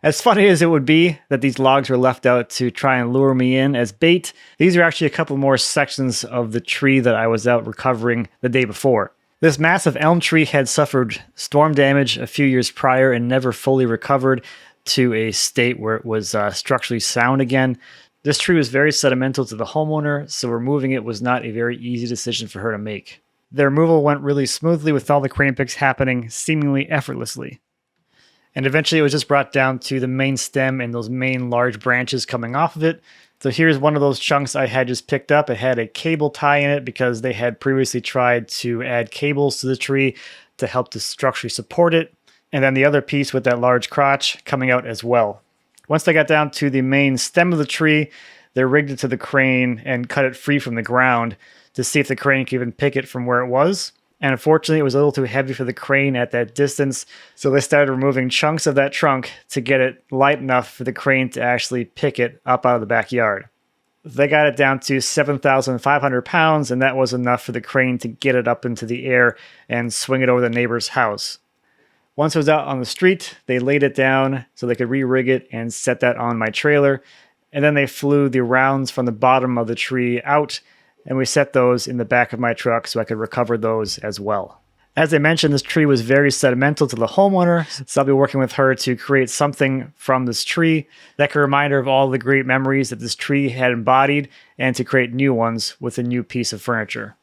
As funny as it would be that these logs were left out to try and lure me in as bait, these are actually a couple more sections of the tree that I was out recovering the day before. This massive elm tree had suffered storm damage a few years prior and never fully recovered to a state where it was structurally sound again. This tree was very sentimental to the homeowner, so removing it was not a very easy decision for her to make. The removal went really smoothly with all the crane picks happening seemingly effortlessly. And eventually it was just brought down to the main stem and those main large branches coming off of it. So here's one of those chunks I had just picked up. It had a cable tie in it because they had previously tried to add cables to the tree to help to structurally support it. And then the other piece with that large crotch coming out as well. Once they got down to the main stem of the tree, they rigged it to the crane and cut it free from the ground to see if the crane could even pick it from where it was. And unfortunately, it was a little too heavy for the crane at that distance, so they started removing chunks of that trunk to get it light enough for the crane to actually pick it up out of the backyard. They got it down to 7,500 pounds, and that was enough for the crane to get it up into the air and swing it over the neighbor's house. Once it was out on the street, they laid it down so they could re-rig it and set that on my trailer, and then they flew the rounds from the bottom of the tree out, and we set those in the back of my truck so I could recover those as well. As I mentioned, this tree was very sentimental to the homeowner, so I'll be working with her to create something from this tree that could remind her of all the great memories that this tree had embodied and to create new ones with a new piece of furniture.